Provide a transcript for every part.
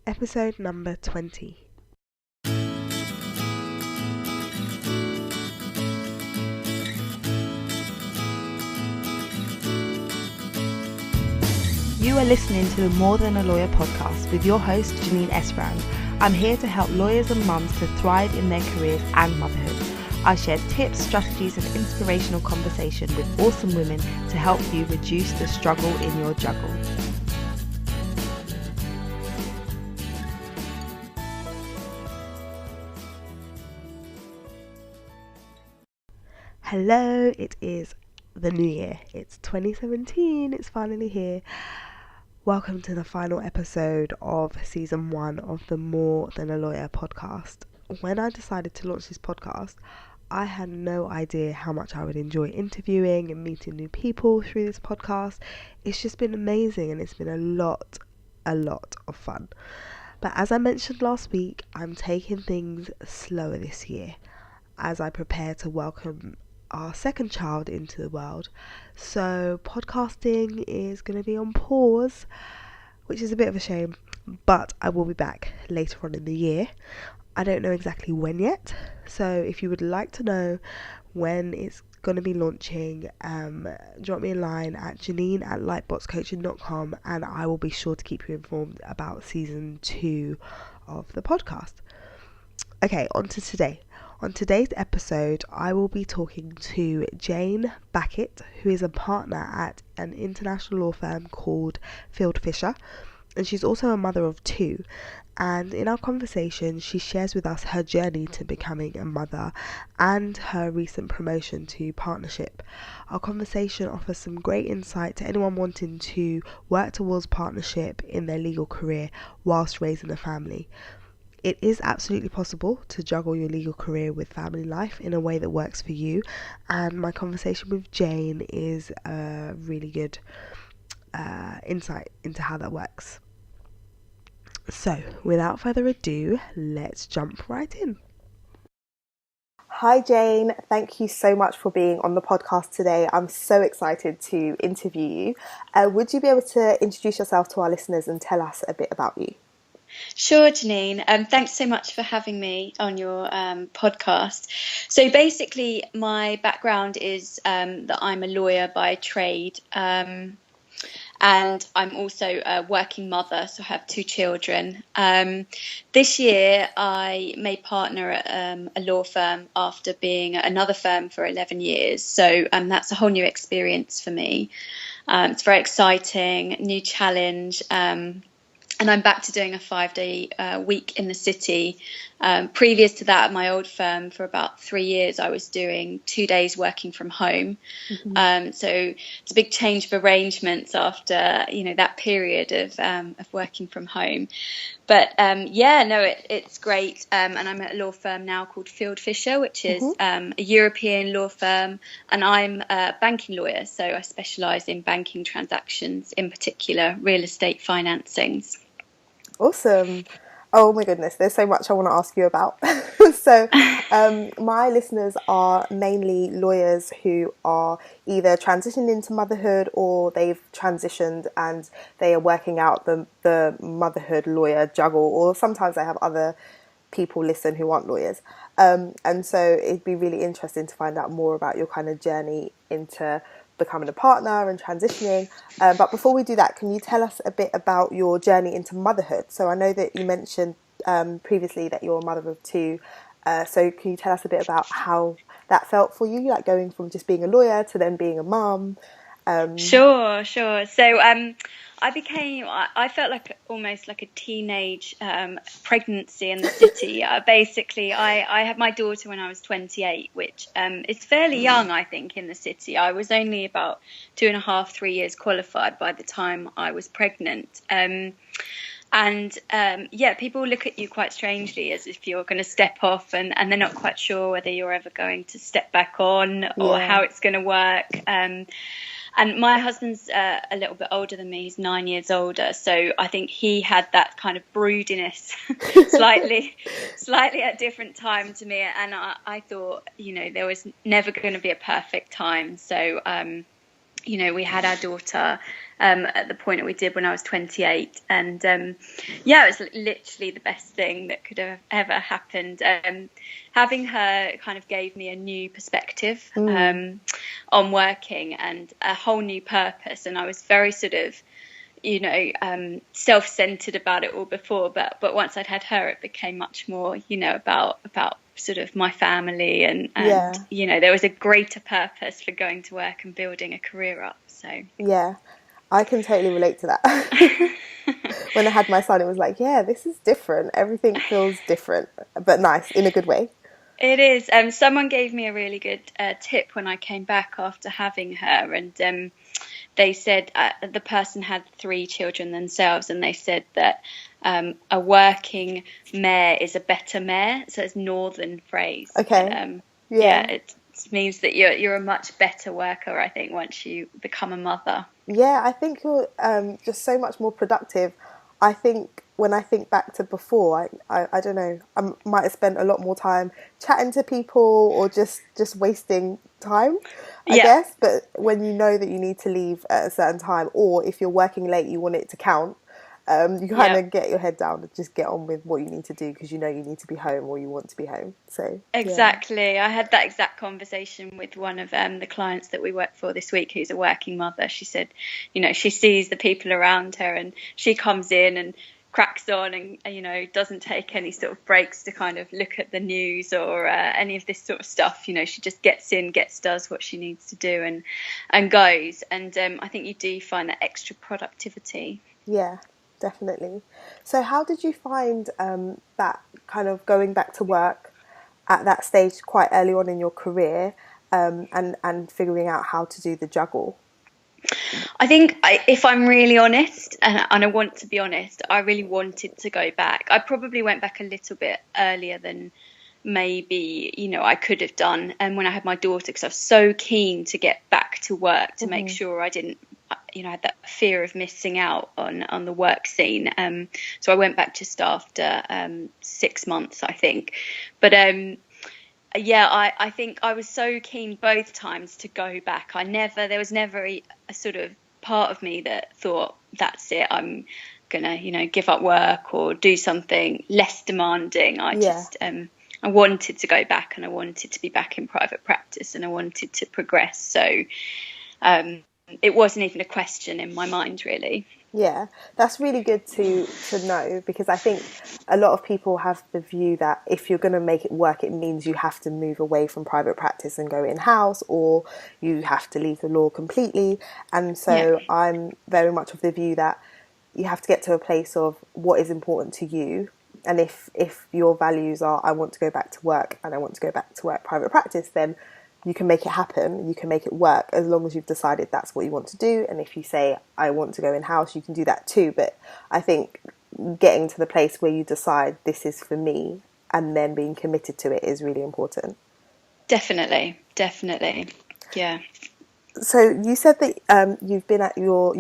episode number 20. You are listening to the More Than a Lawyer podcast with your host, Jaynes. I'm here to help lawyers and mums to thrive in their careers and motherhood. I share tips, strategies and inspirational conversation with awesome women to help you reduce the struggle in your juggle. Hello, it is the new year. It's 2017, it's finally here. Welcome to the final episode of season 1 of the More Than a Lawyer podcast. When I decided to launch this podcast, I had no idea how much I would enjoy interviewing and meeting new people through this podcast. It's just been amazing and it's been a lot of fun. But as I mentioned last week, I'm taking things slower this year as I prepare to welcome our second child into the world. So podcasting is going to be on pause, which is a bit of a shame, but I will be back later on in the year. I don't know exactly when yet, so if you would like to know when it's going to be launching, drop me a line at janine@lightboxcoaching.com and I will be sure to keep you informed about season 2 of the podcast. Okay, on to today. On today's episode, I will be talking to Jayne Backett, who is a partner at an international law firm called Fieldfisher, and she's also a mother of 2. And in our conversation, she shares with us her journey to becoming a mother and her recent promotion to partnership. Our conversation offers some great insight to anyone wanting to work towards partnership in their legal career whilst raising a family. It is absolutely possible to juggle your legal career with family life in a way that works for you, and my conversation with Jayne is a really good insight into how that works. So, without further ado, let's jump right in. Hi Jayne, thank you so much for being on the podcast today. I'm so excited to interview you. Would you be able to introduce yourself to our listeners and tell us a bit about you? Sure, Janine. Thanks so much for having me on your podcast. So basically, my background is that I'm a lawyer by trade, and I'm also a working mother, so I have 2 children. This year, I made partner at a law firm after being at another firm for 11 years. So that's a whole new experience for me. It's very exciting, new challenge. And I'm back to doing a 5-day week in the city. Previous to that, at my old firm, for about 3 years, I was doing 2 days working from home. Mm-hmm. So it's a big change of arrangements after, that period of working from home. But it's great. And I'm at a law firm now called Fieldfisher, which is a European law firm. And I'm a banking lawyer. So I specialise in banking transactions, in particular real estate financings. Awesome. Oh my goodness, there's so much I want to ask you about. So my listeners are mainly lawyers who are either transitioned into motherhood or they've transitioned and they are working out the motherhood lawyer juggle, or sometimes I have other people listen who aren't lawyers. And so it'd be really interesting to find out more about your kind of journey into becoming a partner and transitioning. But before we do that, can you tell us a bit about your journey into motherhood? So I know that you mentioned previously that you're a mother of 2. So can you tell us a bit about how that felt for you, like going from just being a lawyer to then being a mum? Sure. So I felt like almost like a teenage pregnancy in the city. Basically, I had my daughter when I was 28, which is fairly young, I think, in the city. I was only about 2.5, 3 years qualified by the time I was pregnant. People look at you quite strangely as if you're going to step off and they're not quite sure whether you're ever going to step back on or how it's going to work. And my husband's a little bit older than me. He's 9 years older. So I think he had that kind of broodiness slightly at a different time to me. And I thought, there was never going to be a perfect time. So, we had our daughter at the point that we did when I was 28. And yeah, it was literally the best thing that could have ever happened. Having her kind of gave me a new perspective on working and a whole new purpose. And I was very sort of, self-centered about it all before, but once I'd had her, it became much more, about sort of my family and there was a greater purpose for going to work and building a career up. So yeah, I can totally relate to that. When I had my son, it was like, yeah, this is different. Everything feels different, but nice in a good way. It is. Someone gave me a really good tip when I came back after having her, and they said the person had 3 children themselves, and they said that a working mare is a better mare. So it's northern phrase. Okay. It means that you're a much better worker, I think, once you become a mother. Yeah, I think you're just so much more productive. I think when I think back to before, I don't know, I might have spent a lot more time chatting to people or just wasting time, I guess. But when you know that you need to leave at a certain time, or if you're working late, you want it to count, you kind of get your head down and just get on with what you need to do because you know you need to be home or you want to be home. So exactly. I had that exact conversation with one of the clients that we work for this week, who's a working mother. She said, she sees the people around her and she comes in and cracks on and doesn't take any sort of breaks to kind of look at the news or any of this sort of stuff. She just gets in, does what she needs to do and goes. And I think you do find that extra productivity. Yeah, definitely. So how did you find that kind of going back to work at that stage quite early on in your career and figuring out how to do the juggle? I think if I'm really honest, and I want to be honest, I really wanted to go back. I probably went back a little bit earlier than maybe, I could have done. And when I had my daughter, because I was so keen to get back to work to make sure I didn't, I had that fear of missing out on the work scene. So I went back just after 6 months, I think. But I think I was so keen both times to go back. There was never a sort of part of me that thought, that's it, I'm gonna, give up work or do something less demanding. I wanted to go back, and I wanted to be back in private practice, and I wanted to progress. So it wasn't even a question in my mind, really. Yeah, that's really good to know, because I think a lot of people have the view that if you're going to make it work, it means you have to move away from private practice and go in-house, or you have to leave the law completely. And so I'm very much of the view that you have to get to a place of what is important to you. And if your values are, I want to go back to work and I want to go back to work private practice, then you can make it happen, you can make it work, as long as you've decided that's what you want to do. And if you say, I want to go in-house, you can do that too. But I think getting to the place where you decide this is for me and then being committed to it is really important. Definitely. Yeah. So you said that you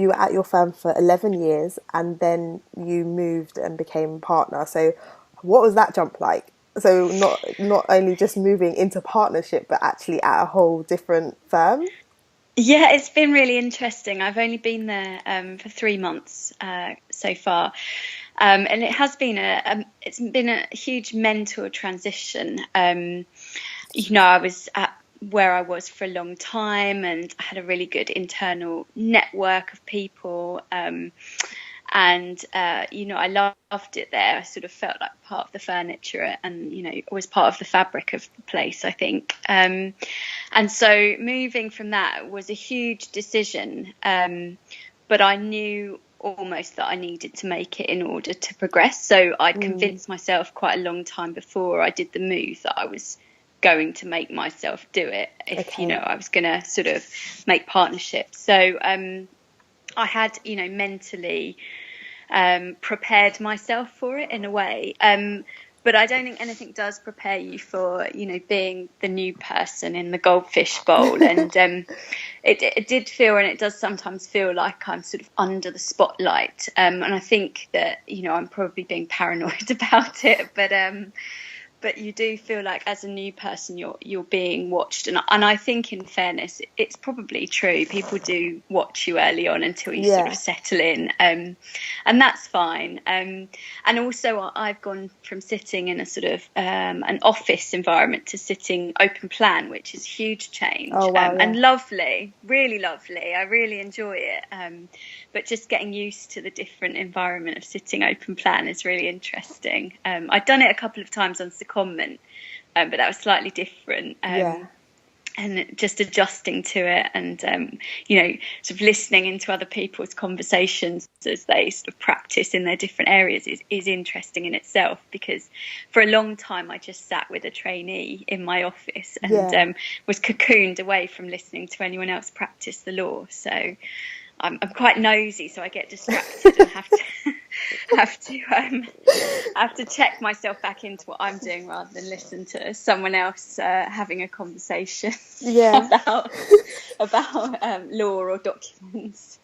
were at your firm for 11 years and then you moved and became a partner. So what was that jump like? So not only just moving into partnership, but actually at a whole different firm? Yeah, it's been really interesting. I've only been there for 3 months so far. And it has been it's been a huge mental transition. I was at where I was for a long time, and I had a really good internal network of people. I loved it there. I sort of felt like part of the furniture and, was part of the fabric of the place, I think. And so moving from that was a huge decision. But I knew almost that I needed to make it in order to progress. So I'd convinced myself quite a long time before I did the move that I was going to make myself do it if, I was going to sort of make partnerships. So I had, mentally prepared myself for it in a way. But I don't think anything does prepare you for, being the new person in the goldfish bowl. And it did feel, and it does sometimes feel like I'm sort of under the spotlight. And I think that, I'm probably being paranoid about it. But but you do feel like as a new person you're being watched, and I think in fairness it's probably true. People do watch you early on until you sort of settle in, and that's fine. And also I've gone from sitting in a sort of an office environment to sitting open plan, which is a huge change. And lovely, really lovely. I really enjoy it, but just getting used to the different environment of sitting open plan is really interesting. I'd done it a couple of times on secondment, but that was slightly different. And just adjusting to it, and sort of listening into other people's conversations as they sort of practice in their different areas is interesting in itself, because for a long time I just sat with a trainee in my office and was cocooned away from listening to anyone else practice the law. So I'm quite nosy, so I get distracted and have to check myself back into what I'm doing rather than listen to someone else having a conversation about law or documents.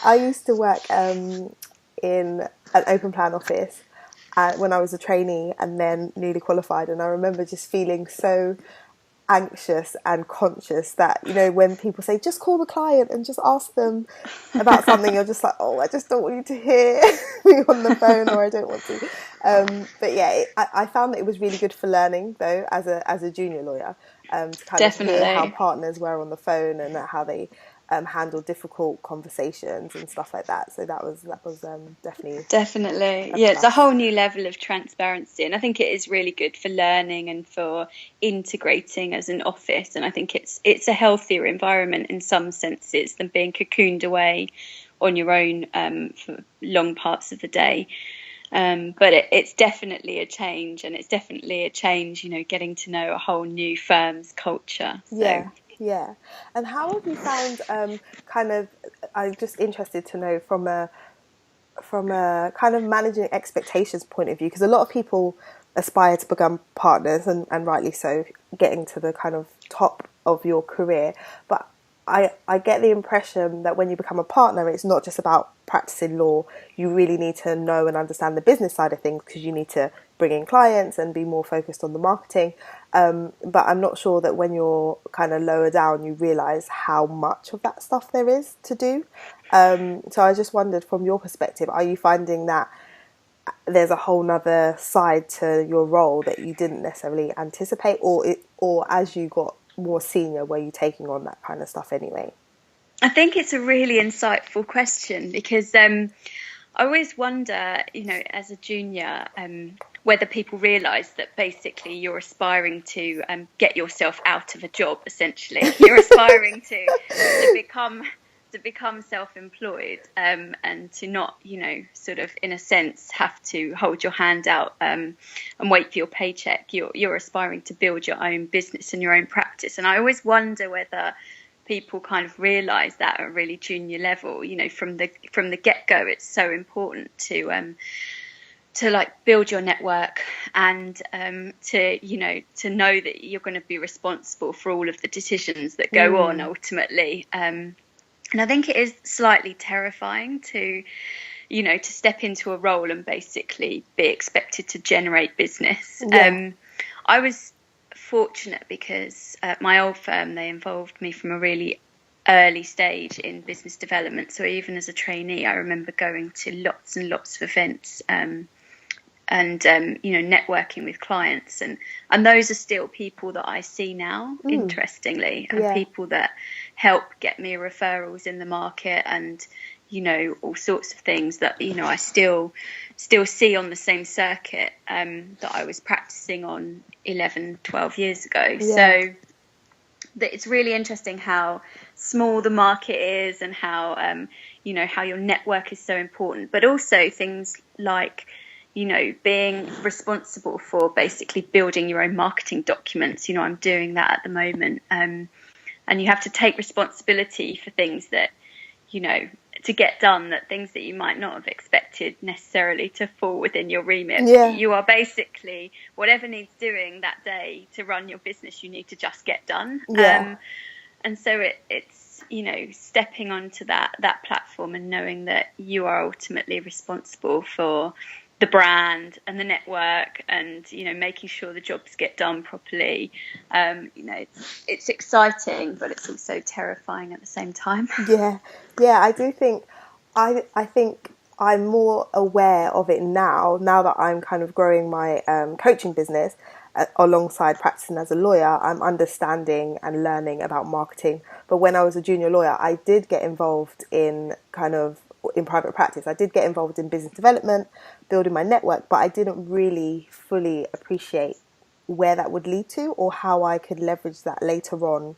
I used to work in an open plan office when I was a trainee and then newly qualified, and I remember just feeling so anxious and conscious that, when people say just call the client and just ask them about something, you're just like, oh, I just don't want you to hear me on the phone, or I don't want to. But yeah, I found that it was really good for learning though as a junior lawyer, to kind of hear how partners were on the phone and how they handle difficult conversations and stuff like that. So that was definitely it's a whole new level of transparency, and I think it is really good for learning and for integrating as an office. And I think it's a healthier environment in some senses than being cocooned away on your own for long parts of the day. But it's definitely a change, and it's definitely a change, getting to know a whole new firm's culture. So. Yeah. And how have you found I'm just interested to know from a kind of managing expectations point of view, because a lot of people aspire to become partners, and rightly so, getting to the kind of top of your career. But I get the impression that when you become a partner, it's not just about practicing law. You really need to know and understand the business side of things, because you need to bring in clients and be more focused on the marketing. But I'm not sure that when you're kind of lower down, you realise how much of that stuff there is to do. So I just wondered, from your perspective, are you finding that there's a whole nother side to your role that you didn't necessarily anticipate, or as you got more senior, were you taking on that kind of stuff anyway? I think it's a really insightful question, because I always wonder, as a junior, whether people realise that basically you're aspiring to get yourself out of a job. Essentially, you're aspiring to become self-employed, and to not, sort of in a sense have to hold your hand out and wait for your paycheck. You're aspiring to build your own business and your own practice. And I always wonder whether people kind of realise that at a really junior level. From the get-go, it's so important to like build your network, and to know that you're going to be responsible for all of the decisions that go on ultimately. And I think it is slightly terrifying to step into a role and basically be expected to generate business. I was fortunate because at my old firm, they involved me from a really early stage in business development. So even as a trainee, I remember going to lots and lots of events, and networking with clients, and those are still people that I see now, interestingly, and people that help get me referrals in the market, and all sorts of things that I still see on the same circuit that I was practicing on 11-12 years ago. So it's really interesting how small the market is, and how how your network is so important, but also things like being responsible for basically building your own marketing documents. I'm doing that at the moment. And you have to take responsibility for things that, to get done, that things that you might not have expected necessarily to fall within your remit. You are basically, whatever needs doing that day to run your business, you need to just get done. And so it's, stepping onto that platform and knowing that you are ultimately responsible for the brand and the network, and making sure the jobs get done properly. It's exciting, but it's also terrifying at the same time. Yeah, I do think I think I'm more aware of it now that I'm kind of growing my coaching business alongside practicing as a lawyer. I'm understanding and learning about marketing. But when I was a junior lawyer, I did get involved in private practice. I did get involved in business development, building my network, but I didn't really fully appreciate where that would lead to or how I could leverage that later on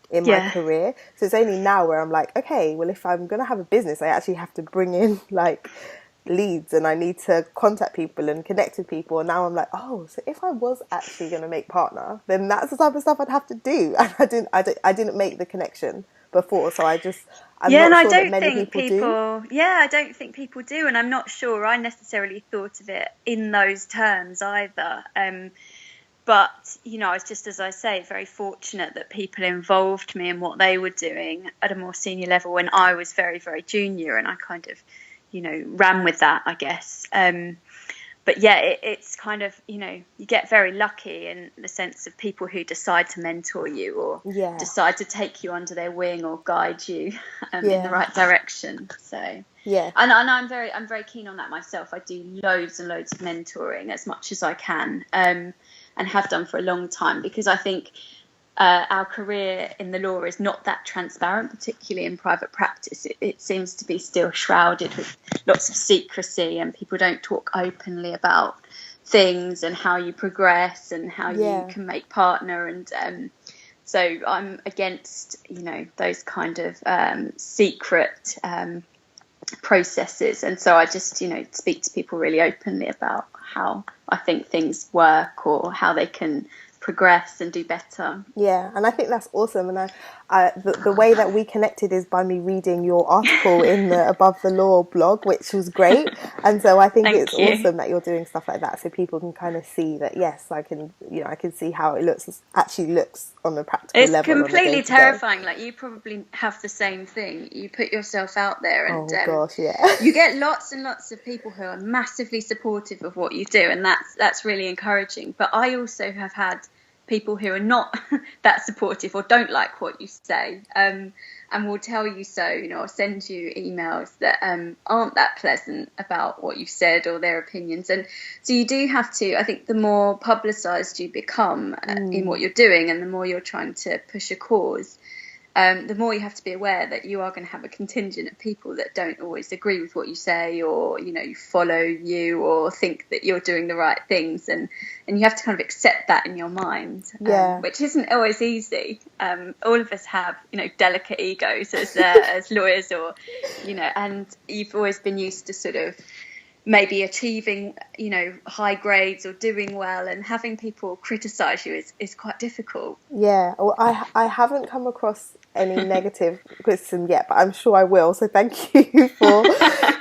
in my career. So it's only now where I'm like, okay, well, if I'm going to have a business, I actually have to bring in like leads, and I need to contact people and connect with people. And now I'm like, oh, so if I was actually going to make partner, then that's the type of stuff I'd have to do. And I didn't make the connection before. So I'm not sure that many people do. Yeah, I don't think people do. And I'm not sure I necessarily thought of it in those terms either. But, I was just, as I say, very fortunate that people involved me in what they were doing at a more senior level when I was very, very junior. And I kind of, ran with that, I guess. But yeah, it's kind of, you get very lucky in the sense of people who decide to mentor you or decide to take you under their wing or guide you in the right direction. So and I'm very keen on that myself. I do loads and loads of mentoring as much as I can, and have done for a long time, because I think our career in the law is not that transparent, particularly in private practice. It seems to be still shrouded with lots of secrecy, and people don't talk openly about things and how you progress and how you can make partner. And so I'm against, those kind of secret processes. And so I just, speak to people really openly about how I think things work or how they can progress and do better. Yeah, and I think that's awesome. And the way that we connected is by me reading your article in the Above the Law blog, which was great. And so I think it's awesome that you're doing stuff like that, so people can kind of see that, yes, I can see how it actually looks on a practical level. It's completely terrifying. Like, you probably have the same thing. You put yourself out there, and you get lots and lots of people who are massively supportive of what you do, and that's really encouraging. But I also have had people who are not that supportive or don't like what you say, and will tell you so, or send you emails that aren't that pleasant about what you've said or their opinions. And so you do have to, I think, the more publicised you become in what you're doing, and the more you're trying to push a cause, the more you have to be aware that you are going to have a contingent of people that don't always agree with what you say, or follow you or think that you're doing the right things, and you have to kind of accept that in your mind, which isn't always easy. All of us have delicate egos as lawyers, or and you've always been used to sort of maybe achieving high grades or doing well, and having people criticize you is quite difficult. Well, I haven't come across any negative criticism yet, but I'm sure I will, so thank you for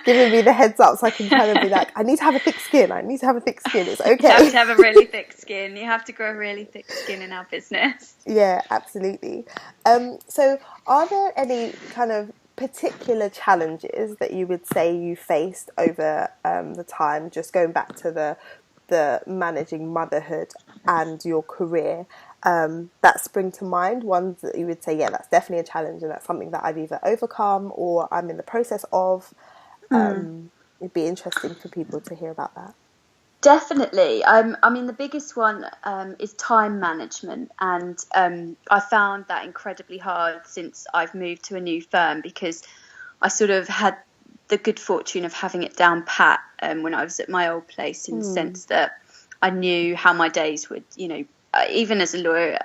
giving me the heads up, so I can kind of be like, I need to have a thick skin, it's okay. You have to have a really thick skin. You have to grow a really thick skin in our business. Yeah, absolutely. So are there any kind of particular challenges that you would say you faced over the time, just going back to the managing motherhood and your career, that spring to mind, ones that you would say, that's definitely a challenge, and that's something that I've either overcome or I'm in the process of? It'd be interesting for people to hear about that. Definitely. I mean, the biggest one is time management, and I found that incredibly hard since I've moved to a new firm, because I sort of had the good fortune of having it down pat when I was at my old place, in the sense that I knew how my days would, even as a lawyer,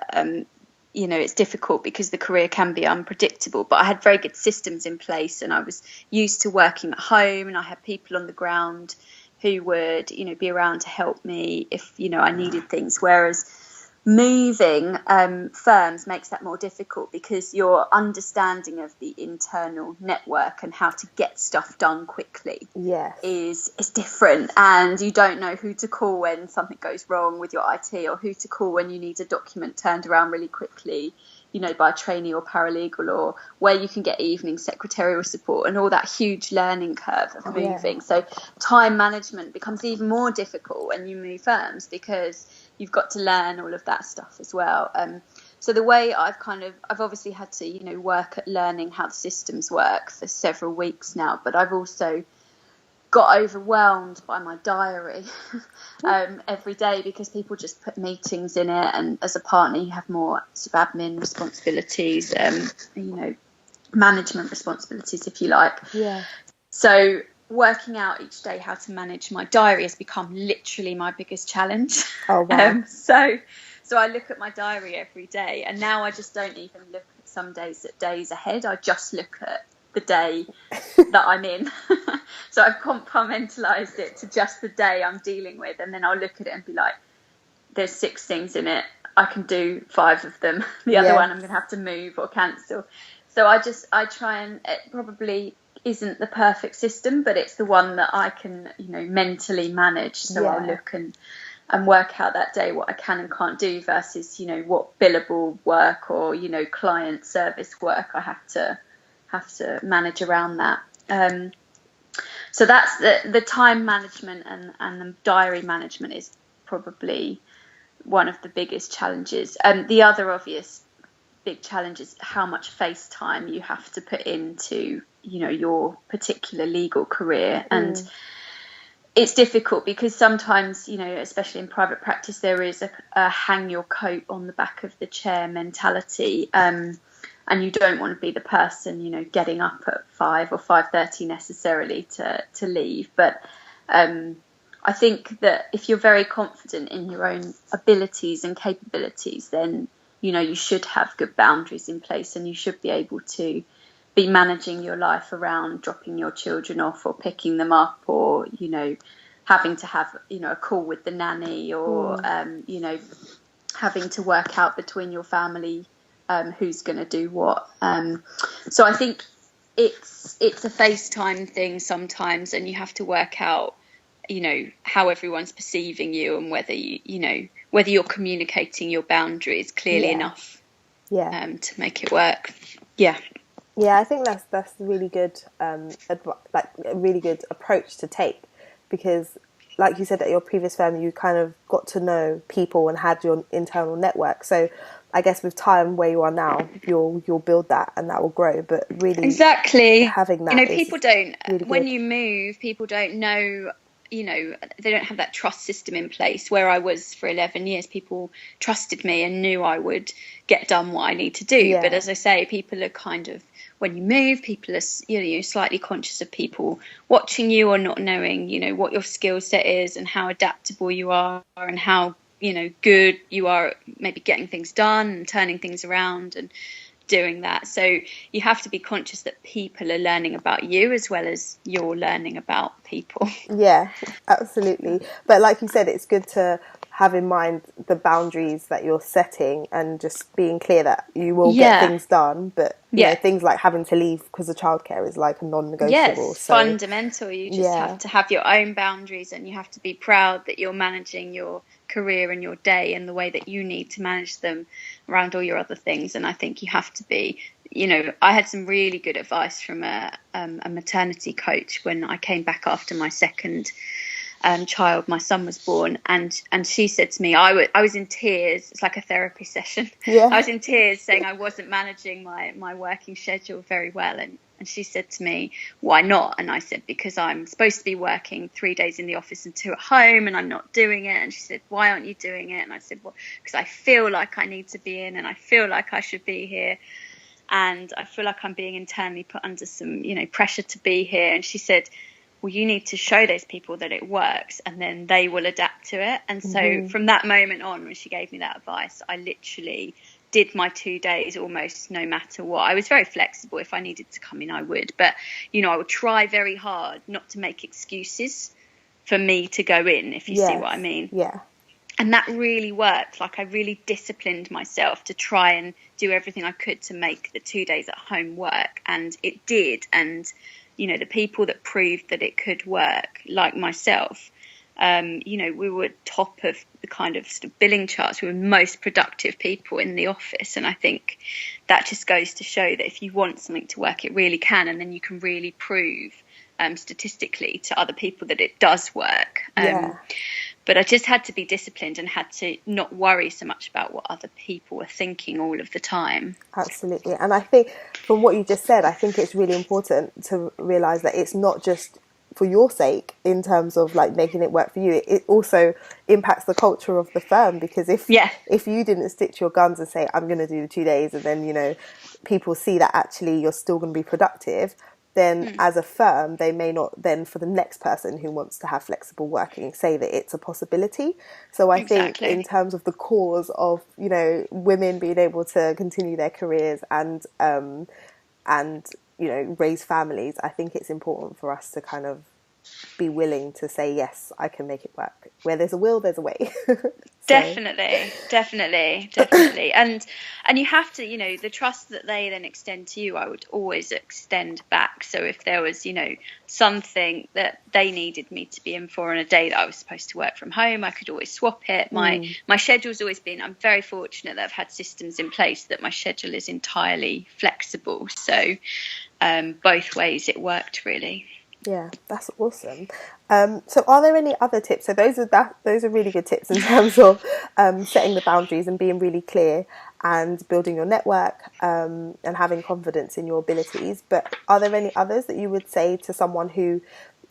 it's difficult because the career can be unpredictable, but I had very good systems in place, and I was used to working at home, and I had people on the ground who would, be around to help me if, I needed things. Whereas moving firms makes that more difficult, because your understanding of the internal network and how to get stuff done quickly is different, and you don't know who to call when something goes wrong with your IT, or who to call when you need a document turned around really quickly. by a trainee or paralegal, or where you can get evening secretarial support, and all that huge learning curve of moving. So time management becomes even more difficult when you move firms, because you've got to learn all of that stuff as well. So the way I've obviously had to, work at learning how the systems work for several weeks now, but I've also got overwhelmed by my diary every day, because people just put meetings in it, and as a partner you have more sort of admin responsibilities, management responsibilities, if you like. So working out each day how to manage my diary has become literally my biggest challenge. Oh wow. So I look at my diary every day, and now I just don't even look at some days at days ahead. I just look at the day that I'm in. So I've compartmentalized it to just the day I'm dealing with, and then I'll look at it and be like, there's 6 things in it, I can do 5 of them, the other one I'm going to have to move or cancel. So I try, and it probably isn't the perfect system, but it's the one that I can mentally manage. So I'll look and work out that day what I can and can't do, versus what billable work or client service work I have to manage around that. So that's the time management, and the diary management is probably one of the biggest challenges. The other obvious big challenge is how much face time you have to put into your particular legal career. And it's difficult, because sometimes, especially in private practice, there is a hang your coat on the back of the chair mentality. And you don't want to be the person, getting up at 5 or 5:30 necessarily to leave. But I think that if you're very confident in your own abilities and capabilities, then, you should have good boundaries in place, and you should be able to be managing your life around dropping your children off or picking them up, or, having to have, a call with the nanny, or, having to work out between your family who's going to do what. So I think it's a FaceTime thing sometimes, and you have to work out, how everyone's perceiving you, and whether whether you're communicating your boundaries clearly enough to make it work. I think that's really good, like a really good approach to take, because like you said, at your previous firm you kind of got to know people and had your internal network. So I guess with time where you are now, you'll build that, and that will grow. But really, exactly, having that, people don't really when good. You move, people don't know. They don't have that trust system in place. Where I was for 11 years, people trusted me and knew I would get done what I need to do. But as I say, people are kind of, when you move, people are slightly conscious of people watching you, or not knowing what your skill set is and how adaptable you are, and how good you are at maybe getting things done and turning things around and doing that. So you have to be conscious that people are learning about you as well as you're learning about people. Yeah, absolutely. But like you said, it's good to have in mind the boundaries that you're setting, and just being clear that you will get things done, but you know, things like having to leave because of childcare is like a non-negotiable. Yes, fundamental. You just have to have your own boundaries, and you have to be proud that you're managing your career and your day in the way that you need to manage them around all your other things. And I think you have to be, I had some really good advice from a maternity coach when I came back after my second child. My son was born, and she said to me, I was in tears. It's like a therapy session. I was in tears, saying I wasn't managing my working schedule very well, and she said to me, why not? And I said, because I'm supposed to be working 3 days in the office and 2 at home, and I'm not doing it. And she said, why aren't you doing it? And I said, well, because I feel like I need to be in, and I feel like I should be here, and I feel like I'm being internally put under some pressure to be here. And she said, well, you need to show those people that it works, and then they will adapt to it. And so from that moment on, when she gave me that advice, I literally did my 2 days almost no matter what. I was very flexible. If I needed to come in, I would. But, I would try very hard not to make excuses for me to go in, if you see what I mean. Yeah. And that really worked. Like, I really disciplined myself to try and do everything I could to make the 2 days at home work. And it did. And, the people that proved that it could work, like myself, We were top of the kind of sort of billing charts. We were most productive people in the office. And I think that just goes to show that if you want something to work, it really can. And then you can really prove statistically to other people that it does work. But I just had to be disciplined and had to not worry so much about what other people were thinking all of the time. Absolutely. And I think from what you just said, I think it's really important to realise that it's not just for your sake in terms of like making it work for you. It also impacts the culture of the firm, because if you didn't stick to your guns and say, I'm going to do the 2 days, and then, people see that actually you're still going to be productive, then as a firm, they may not then, for the next person who wants to have flexible working, say that it's a possibility. So I think in terms of the cause of, women being able to continue their careers and raise families, I think it's important for us to kind of be willing to say, yes, I can make it work. Where there's a will, there's a way. Definitely. And you have to, the trust that they then extend to you, I would always extend back. So if there was, something that they needed me to be in for on a day that I was supposed to work from home, I could always swap it. My schedule's always been, I'm very fortunate that I've had systems in place that my schedule is entirely flexible. So both ways it worked, really. Yeah, that's awesome. So are there any other tips? So those are really good tips in terms of setting the boundaries and being really clear and building your network and having confidence in your abilities. But are there any others that you would say to someone who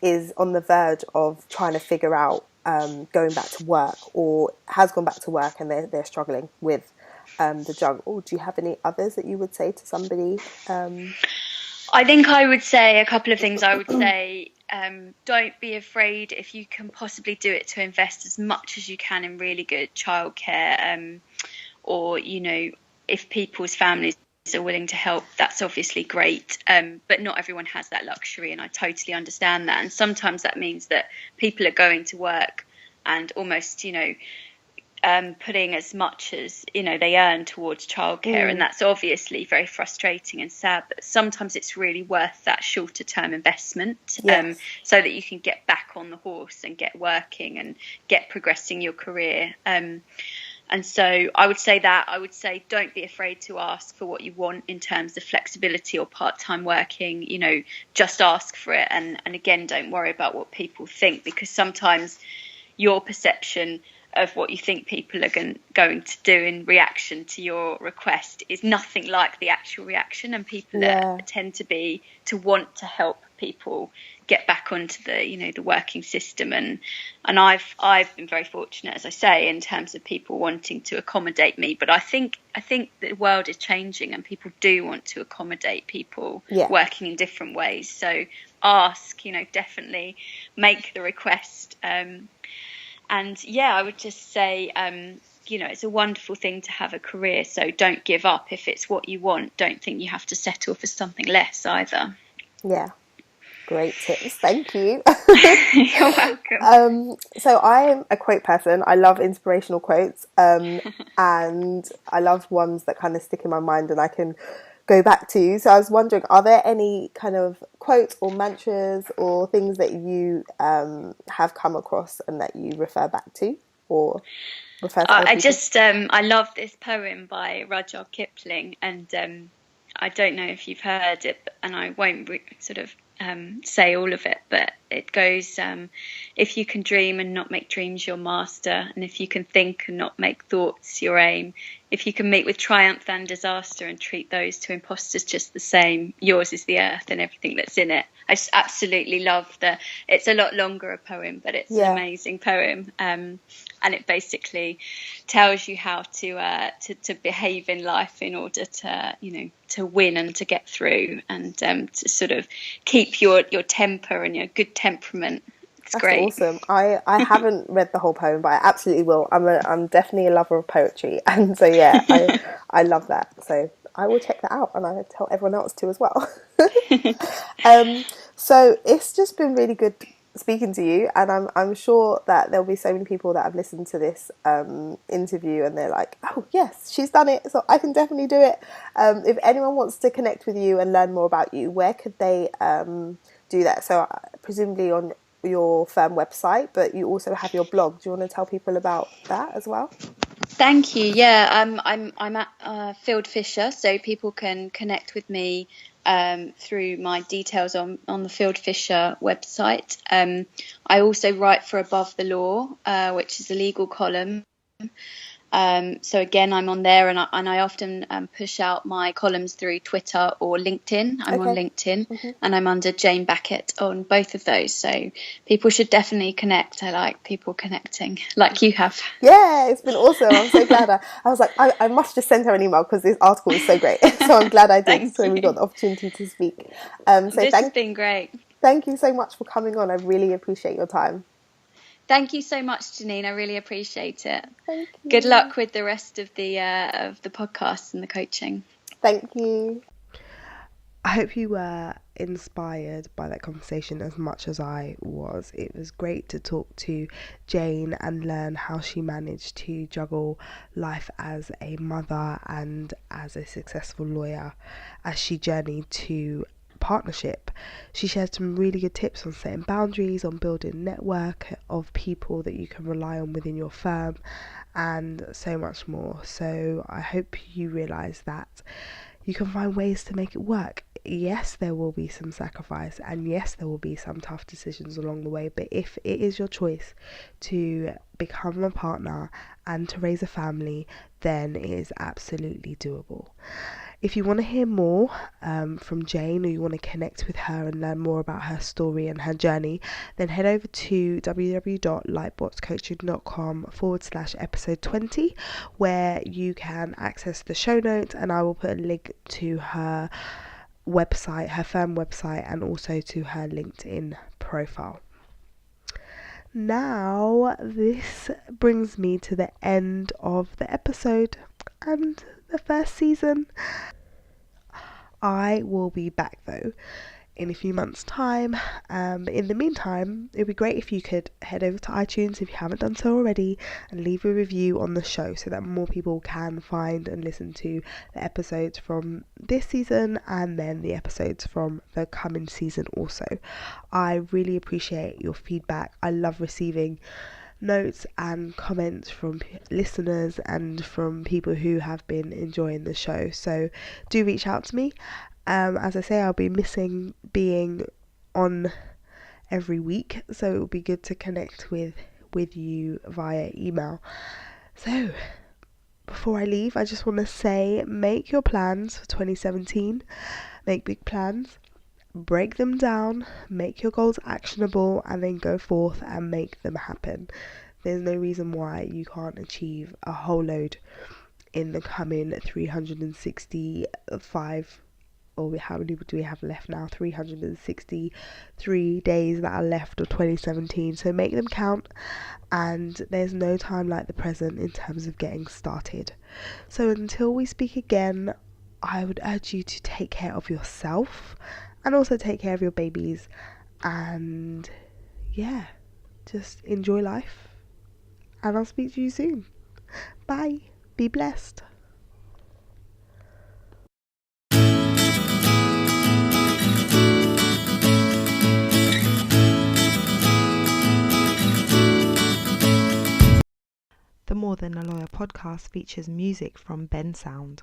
is on the verge of trying to figure out going back to work, or has gone back to work and they're struggling with the juggle? Do you have any others that you would say to somebody? I think I would say a couple of things. I would say don't be afraid, if you can possibly do it, to invest as much as you can in really good childcare, or if people's families are willing to help, that's obviously great, but not everyone has that luxury, and I totally understand that. And sometimes that means that people are going to work and almost putting as much as they earn towards childcare, and that's obviously very frustrating and sad, but sometimes it's really worth that shorter term investment, so that you can get back on the horse and get working and get progressing your career. And so I would say don't be afraid to ask for what you want in terms of flexibility or part-time working. Just ask for it, and again, don't worry about what people think, because sometimes your perception of what you think people are going to do in reaction to your request is nothing like the actual reaction, and people tend to want to help people get back onto the the working system, and I've been very fortunate, as I say, in terms of people wanting to accommodate me. But I think the world is changing, and people do want to accommodate people working in different ways. So ask, definitely make the request. And I would just say, it's a wonderful thing to have a career. So don't give up if it's what you want. Don't think you have to settle for something less either. Yeah, great tips. Thank you. You're welcome. So I'm a quote person. I love inspirational quotes, and I love ones that kind of stick in my mind and I can go back to. So I was wondering, are there any kind of quotes or mantras or things that you have come across and that you refer back to, or refer to? I love this poem by Rudyard Kipling, and I don't know if you've heard it, and I won't say all of it, but it goes, if you can dream and not make dreams your master, and if you can think and not make thoughts your aim, if you can meet with triumph and disaster and treat those two impostors just the same, yours is the earth and everything that's in it. I just absolutely love it's a lot longer a poem, but it's an amazing poem, and it basically tells you how to behave in life in order to win and to get through, and to sort of keep your temper and your good temperament. That's great. Awesome. I haven't read the whole poem, but I absolutely will. I'm definitely a lover of poetry, and so I love that. So I will check that out, and I'll tell everyone else to as well. So it's just been really good speaking to you, and I'm sure that there'll be so many people that have listened to this interview and they're like, oh yes, she's done it, so I can definitely do it. If anyone wants to connect with you and learn more about you, where could they do that? So presumably on your firm website, but you also have your blog. Do you want to tell people about that as well? Thank you. Yeah, I'm at Fieldfisher, so people can connect with me through my details on the Fieldfisher website. I also write for Above the Law, which is a legal column. So again, I'm on there, and I often push out my columns through Twitter or LinkedIn. I'm on LinkedIn, and I'm under Jayne Backett on both of those. So people should definitely connect. I like people connecting, like you have. Yeah, it's been awesome. I'm so glad. I was like, I must just send her an email because this article is so great. So I'm glad I did. So we got the opportunity to speak. This has been great. Thank you so much for coming on. I really appreciate your time. Thank you so much, Jayne. I really appreciate it. Thank you. Good luck with the rest of the podcast and the coaching. Thank you. I hope you were inspired by that conversation as much as I was. It was great to talk to Jayne and learn how she managed to juggle life as a mother and as a successful lawyer as she journeyed to partnership. She shared some really good tips on setting boundaries, on building a network of people that you can rely on within your firm, and so much more. So I hope you realise that you can find ways to make it work. Yes, there will be some sacrifice, and yes, there will be some tough decisions along the way, but if it is your choice to become a partner and to raise a family, then it is absolutely doable. If you want to hear more from Jayne, or you want to connect with her and learn more about her story and her journey, then head over to www.lightboxcoaching.com/episode 20, where you can access the show notes, and I will put a link to her website, her firm website, and also to her LinkedIn profile. Now, this brings me to the end of the episode and the first season. I will be back though in a few months' time. In the meantime, it would be great if you could head over to iTunes if you haven't done so already and leave a review on the show so that more people can find and listen to the episodes from this season and then the episodes from the coming season also. I really appreciate your feedback. I love receiving notes and comments from listeners and from people who have been enjoying the show, so do reach out to me. As I say, I'll be missing being on every week, so it will be good to connect with you via email. So before I leave, I just want to say, make your plans for 2017. Make big plans, break them down, make your goals actionable, and then go forth and make them happen. There's no reason why you can't achieve a whole load in the coming 365, or how many do we have left now? 363 days that are left of 2017. So make them count, and there's no time like the present in terms of getting started. So until we speak again, I would urge you to take care of yourself and also take care of your babies, and yeah, just enjoy life, and I'll speak to you soon. Bye. Be blessed. The More Than a Lawyer podcast features music from Sound.